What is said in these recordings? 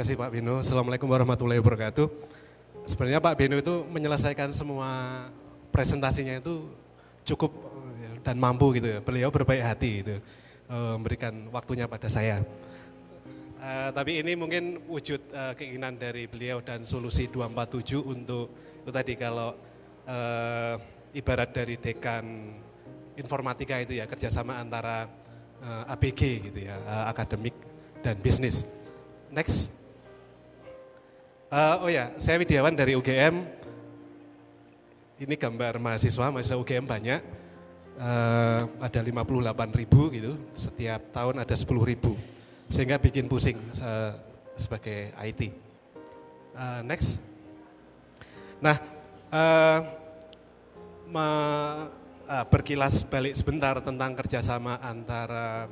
kasih Pak Beno. Assalamualaikum warahmatullahi wabarakatuh. Sebenarnya Pak Beno itu menyelesaikan semua presentasinya itu cukup dan mampu gitu ya. Beliau berbaik hati gitu, memberikan waktunya pada saya. Tapi ini mungkin wujud keinginan dari beliau dan solusi 247 untuk itu tadi kalau ibarat dari dekan informatika itu ya, kerjasama antara ABG gitu ya, akademik dan bisnis. Next. Saya Widiawan dari UGM. Ini gambar mahasiswa UGM banyak. Ada 58.000 gitu, setiap tahun ada 10.000. Sehingga bikin pusing sebagai IT. Next. Nah, berkilas balik sebentar tentang kerjasama antara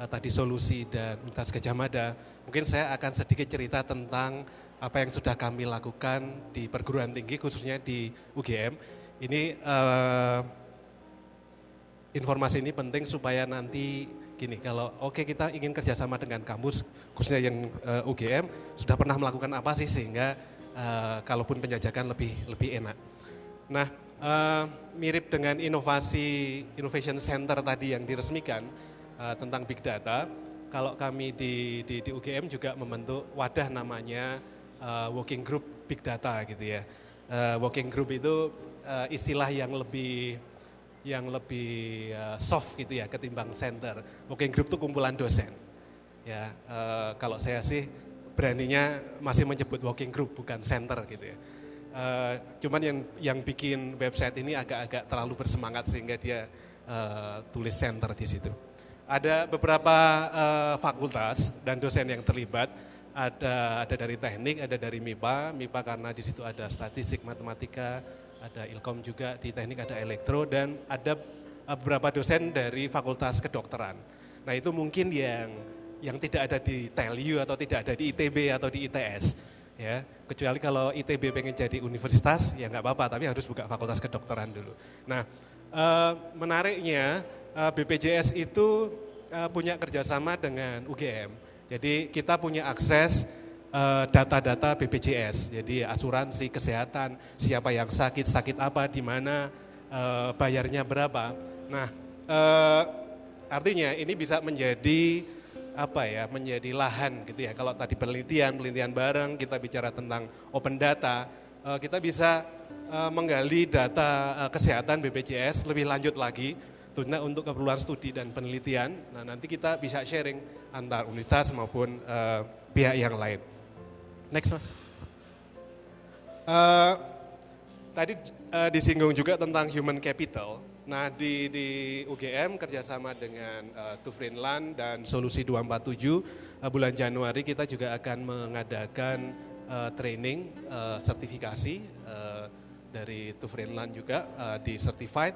tadi solusi dan Universitas Gadjah Mada. Mungkin saya akan sedikit cerita tentang apa yang sudah kami lakukan di perguruan tinggi khususnya di UGM. Ini informasi ini penting supaya nanti gini, kalau kita ingin kerjasama dengan kampus khususnya yang UGM sudah pernah melakukan apa sih sehingga kalaupun penjajakan lebih enak. Nah, mirip dengan Innovation Center tadi yang diresmikan tentang Big Data, kalau kami di UGM juga membentuk wadah namanya Working Group Big Data gitu ya. Working Group itu istilah yang lebih soft gitu ya ketimbang center. Working Group itu kumpulan dosen. Ya, kalau saya sih beraninya masih menyebut Working Group bukan center gitu ya. Cuman yang bikin website ini agak-agak terlalu bersemangat sehingga dia tulis center di situ. Ada beberapa fakultas dan dosen yang terlibat, ada dari teknik, ada dari MIPA karena di situ ada statistik, matematika, ada Ilkom juga, di teknik ada elektro, dan ada beberapa dosen dari fakultas kedokteran. Nah itu mungkin yang tidak ada di TELU atau tidak ada di ITB atau di ITS. Ya, kecuali kalau ITB pengen jadi universitas, ya nggak apa-apa, tapi harus buka fakultas kedokteran dulu. Nah, menariknya BPJS itu punya kerjasama dengan UGM. Jadi kita punya akses data-data BPJS, jadi asuransi, kesehatan, siapa yang sakit apa, di mana, bayarnya berapa. Nah, artinya ini bisa menjadi menjadi lahan gitu ya. Kalau tadi penelitian bareng, kita bicara tentang open data, kita bisa menggali data kesehatan BPJS lebih lanjut lagi, tentunya untuk keperluan studi dan penelitian. Nah, nanti kita bisa sharing antar universitas maupun pihak yang lain. Next, Mas. Tadi disinggung juga tentang human capital. Nah, di UGM kerjasama dengan Tufrinland dan Solusi 247, bulan Januari kita juga akan mengadakan training sertifikasi dari Tufrinland juga di Certified,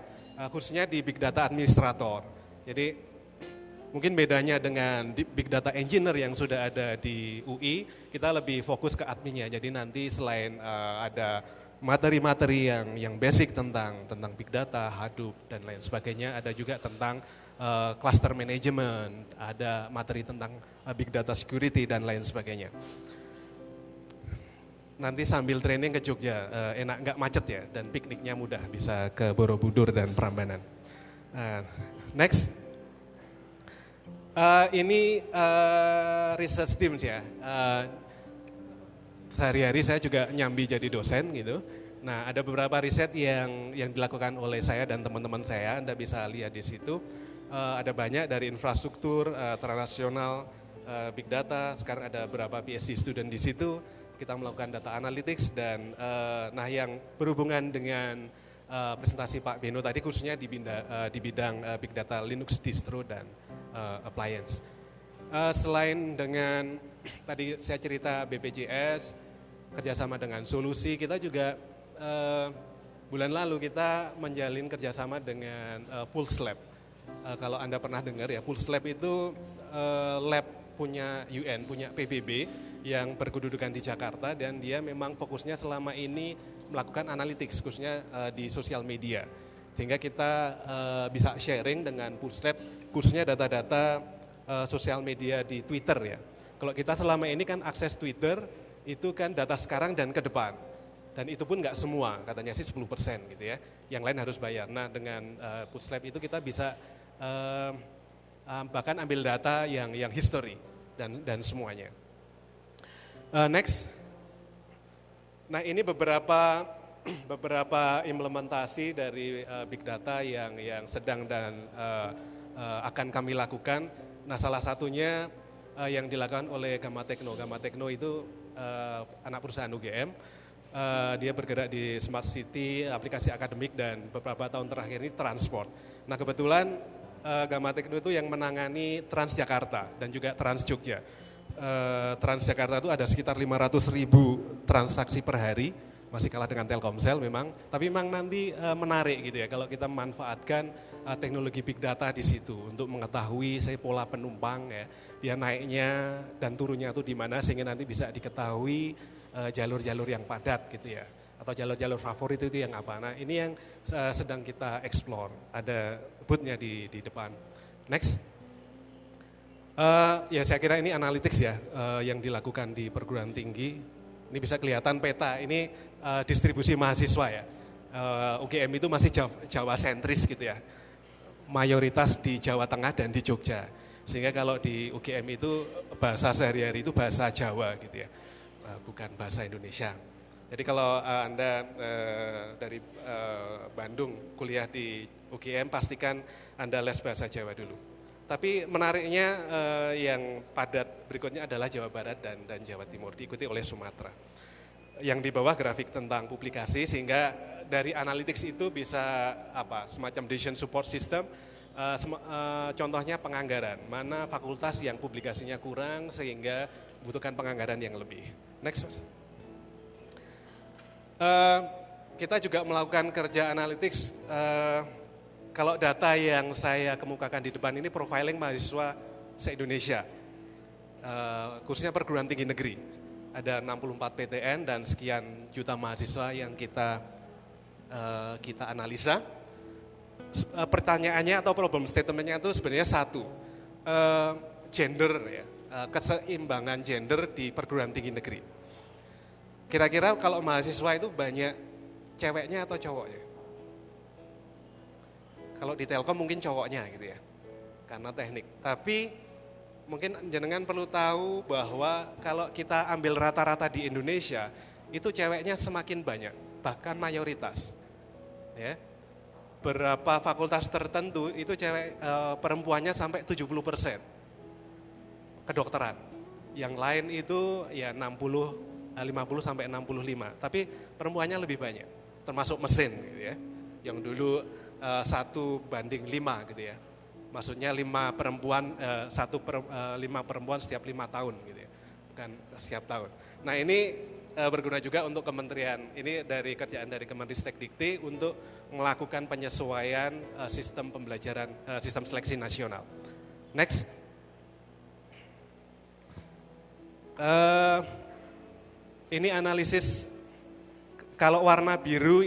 khususnya di Big Data Administrator. Jadi mungkin bedanya dengan Big Data Engineer yang sudah ada di UI, kita lebih fokus ke adminnya. Jadi nanti selain ada materi-materi yang basic tentang Big Data, Hadoop, dan lain sebagainya, ada juga tentang cluster management, ada materi tentang Big Data Security, dan lain sebagainya. Nanti sambil training ke Jogja, enak nggak macet ya, dan pikniknya mudah, bisa ke Borobudur dan Prambanan. Next. Ini research teams ya. Sehari-hari saya juga nyambi jadi dosen gitu. Nah, ada beberapa riset yang dilakukan oleh saya dan teman-teman saya, Anda bisa lihat di situ. Ada banyak dari infrastruktur, transnasional, big data. Sekarang ada beberapa PhD student di situ. Kita melakukan data analytics dan yang berhubungan dengan presentasi Pak Beno tadi khususnya di bidang big data Linux distro dan appliance. Selain dengan tadi saya cerita BPJS, kerjasama dengan Solusi, kita juga bulan lalu kita menjalin kerjasama dengan Pulse Lab. Kalau Anda pernah dengar ya, Pulse Lab itu lab punya UN, punya PBB yang berkedudukan di Jakarta, dan dia memang fokusnya selama ini melakukan analytics khususnya di sosial media. Sehingga kita bisa sharing dengan Pulse Lab khususnya data-data sosial media di Twitter ya. Kalau kita selama ini kan akses Twitter itu kan data sekarang dan ke depan. Dan itu pun nggak semua, katanya sih 10% gitu ya. Yang lain harus bayar. Nah dengan Bootstrap itu kita bisa bahkan ambil data yang history dan semuanya. Next. Nah ini beberapa implementasi dari big data yang sedang dan akan kami lakukan. Nah salah satunya yang dilakukan oleh Gamma Techno. Gamma Techno itu anak perusahaan UGM. Dia bergerak di smart city, aplikasi akademik, dan beberapa tahun terakhir ini transport. Nah kebetulan Gamma Techno itu yang menangani Transjakarta dan juga Trans Jogja. Transjakarta itu ada sekitar 500.000 transaksi per hari, masih kalah dengan Telkomsel memang, tapi memang nanti menarik gitu ya kalau kita memanfaatkan teknologi big data di situ untuk mengetahui pola penumpang ya, dia naiknya dan turunnya itu di mana sehingga nanti bisa diketahui jalur-jalur yang padat gitu ya, atau jalur-jalur favorit itu yang apa. Nah ini yang sedang kita explore, ada booth-nya di depan. Next. Ya saya kira ini analytics ya yang dilakukan di perguruan tinggi. Ini bisa kelihatan peta, ini distribusi mahasiswa ya. UGM itu masih Jawa sentris gitu ya. Mayoritas di Jawa Tengah dan di Jogja. Sehingga kalau di UGM itu bahasa sehari-hari itu bahasa Jawa gitu ya. Bukan bahasa Indonesia. Jadi kalau Anda dari Bandung kuliah di UGM pastikan Anda les bahasa Jawa dulu. Tapi menariknya yang padat berikutnya adalah Jawa Barat dan Jawa Timur, diikuti oleh Sumatera. Yang di bawah grafik tentang publikasi, sehingga dari analytics itu bisa semacam decision support system, contohnya penganggaran, mana fakultas yang publikasinya kurang sehingga membutuhkan penganggaran yang lebih. Next. Kita juga melakukan kerja analytics. Kalau data yang saya kemukakan di depan ini profiling mahasiswa se-Indonesia, khususnya perguruan tinggi negeri. Ada 64 PTN dan sekian juta mahasiswa yang kita analisa. Pertanyaannya atau problem statementnya itu sebenarnya satu, gender ya, keseimbangan gender di perguruan tinggi negeri. Kira-kira kalau mahasiswa itu banyak ceweknya atau cowoknya? Kalau di Telkom mungkin cowoknya gitu ya, karena teknik. Tapi mungkin jenengan perlu tahu bahwa kalau kita ambil rata-rata di Indonesia, itu ceweknya semakin banyak, bahkan mayoritas. Ya. Berapa fakultas tertentu itu perempuannya sampai 70%. Kedokteran. Yang lain itu ya 50 sampai 65. Tapi perempuannya lebih banyak, termasuk mesin gitu ya. Yang dulu 1:5 gitu ya. Maksudnya 5 perempuan setiap 5 tahun gitu ya. Bukan setiap tahun. Nah, ini berguna juga untuk kementerian. Ini dari kerjaan dari Kemendikbudristek untuk melakukan penyesuaian sistem pembelajaran, sistem seleksi nasional. Next. Ini analisis, kalau warna biru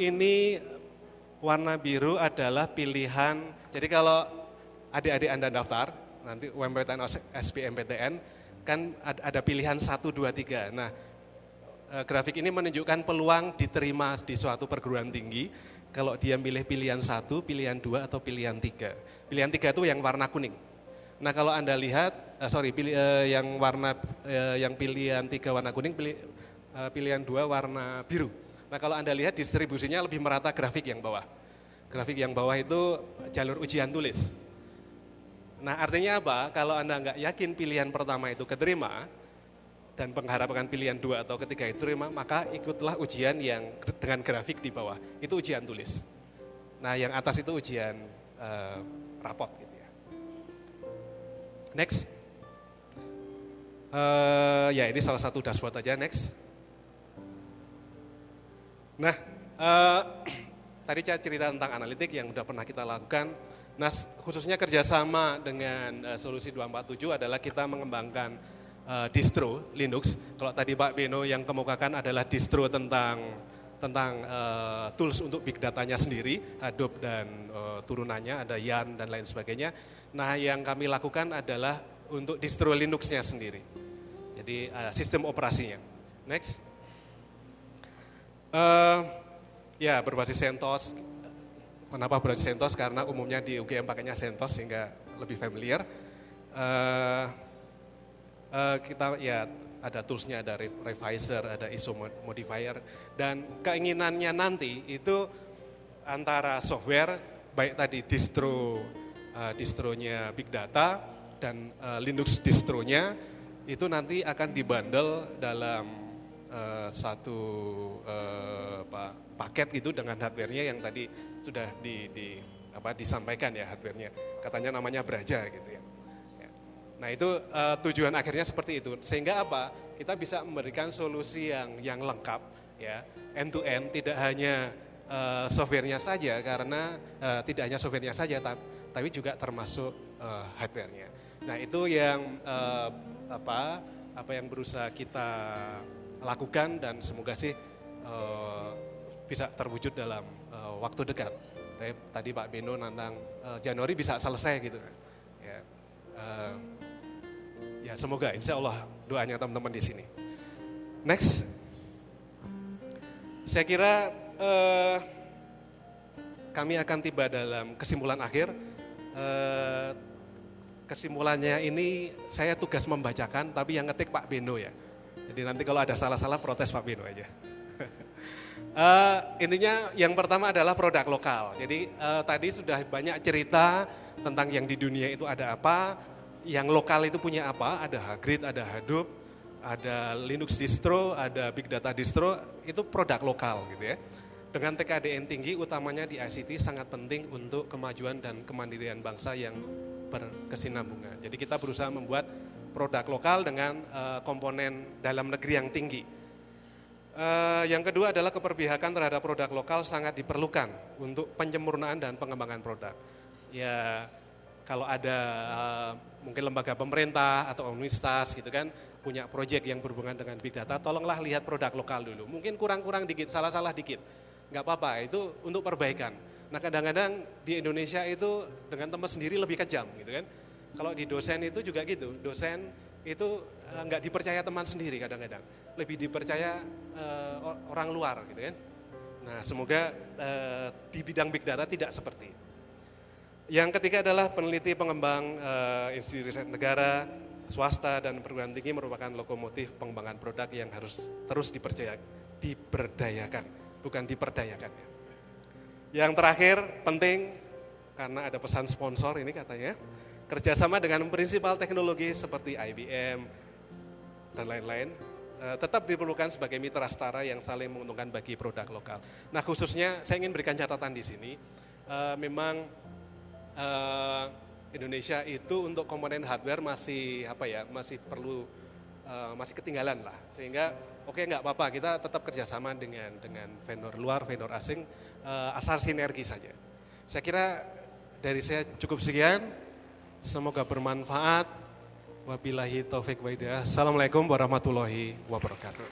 adalah pilihan, jadi kalau adik-adik Anda daftar, nanti UMPTN SBMPTN, kan ada pilihan 1, 2, 3. Nah, grafik ini menunjukkan peluang diterima di suatu perguruan tinggi, kalau dia milih pilihan 1, pilihan 2, atau pilihan 3. Pilihan 3 itu yang warna kuning. Nah kalau Anda lihat, yang pilihan 3 warna kuning, pilihan 2 warna biru. Nah kalau Anda lihat distribusinya lebih merata grafik yang bawah. Grafik yang bawah itu jalur ujian tulis. Nah artinya apa? Kalau Anda nggak yakin pilihan pertama itu keterima, dan mengharapkan pilihan 2 atau ketiga itu terima, maka ikutlah ujian yang dengan grafik di bawah. Itu ujian tulis. Nah yang atas itu ujian rapot gitu ya. Next. Ya ini salah satu dashboard aja, next. Nah, tadi saya cerita tentang analitik yang sudah pernah kita lakukan. Nah, khususnya kerjasama dengan Solusi 247 adalah kita mengembangkan distro Linux. Kalau tadi Pak Beno yang kemukakan adalah distro tentang tools untuk big datanya sendiri, Hadoop dan turunannya, ada Yarn dan lain sebagainya. Nah, yang kami lakukan adalah untuk distro Linux-nya sendiri. Jadi sistem operasinya. Next. Ya berbasis CentOS. Kenapa berbasis CentOS? Karena umumnya di UGM pakainya CentOS sehingga lebih familiar. Kita ya ada toolsnya, ada revisor, ada ISO modifier, dan keinginannya nanti itu antara software, baik tadi distronya Big Data dan Linux distronya itu nanti akan dibundle dalam satu paket gitu dengan hardware-nya yang tadi sudah disampaikan ya hardware-nya. Katanya namanya Braja gitu ya. Nah itu tujuan akhirnya seperti itu, sehingga apa? Kita bisa memberikan solusi yang lengkap ya, end to end, tidak hanya softwarenya saja, karena tidak hanya softwarenya saja, tapi juga termasuk hardwarenya. Nah itu yang apa yang berusaha kita lakukan dan semoga sih bisa terwujud dalam waktu dekat. Tadi Pak Beno nantang Januari bisa selesai gitu. Ya semoga, insya Allah doanya teman-teman di sini. Next, saya kira kami akan tiba dalam kesimpulan akhir. Kesimpulannya ini saya tugas membacakan, tapi yang ngetik Pak Beno ya. Jadi nanti kalau ada salah-salah protes Pak Beno aja. Intinya yang pertama adalah produk lokal. Jadi tadi sudah banyak cerita tentang yang di dunia itu ada apa. Yang lokal itu punya apa, ada Hagrid, ada Hadoop, ada Linux distro, ada Big Data distro, itu produk lokal gitu ya. Dengan TKDN tinggi utamanya di ICT sangat penting untuk kemajuan dan kemandirian bangsa yang berkesinambungan. Jadi kita berusaha membuat produk lokal dengan komponen dalam negeri yang tinggi. Yang kedua adalah keberpihakan terhadap produk lokal sangat diperlukan untuk penyempurnaan dan pengembangan produk. Ya kalau ada mungkin lembaga pemerintah atau universitas gitu kan punya proyek yang berhubungan dengan big data, tolonglah lihat produk lokal dulu. Mungkin kurang-kurang dikit, salah-salah dikit, nggak apa-apa, itu untuk perbaikan. Nah kadang-kadang di Indonesia itu dengan teman sendiri lebih kejam gitu kan. Kalau di dosen itu juga gitu, dosen itu nggak dipercaya teman sendiri kadang-kadang, lebih dipercaya orang luar gitu kan. Nah semoga di bidang big data tidak seperti itu. Yang ketiga adalah peneliti pengembang institusi riset negara, swasta dan perguruan tinggi merupakan lokomotif pengembangan produk yang harus terus diberdayakan, bukan diperdayakan. Yang terakhir penting karena ada pesan sponsor ini katanya, kerjasama dengan prinsipal teknologi seperti IBM dan lain-lain tetap diperlukan sebagai mitra setara yang saling menguntungkan bagi produk lokal. Nah khususnya saya ingin berikan catatan di sini, memang Indonesia itu untuk komponen hardware masih perlu masih ketinggalan lah, sehingga nggak apa-apa kita tetap kerjasama dengan vendor luar, vendor asing, asal sinergi saja. Saya kira dari saya cukup sekian, semoga bermanfaat. Wabillahi taufik wa hidayah. Assalamualaikum warahmatullahi wabarakatuh.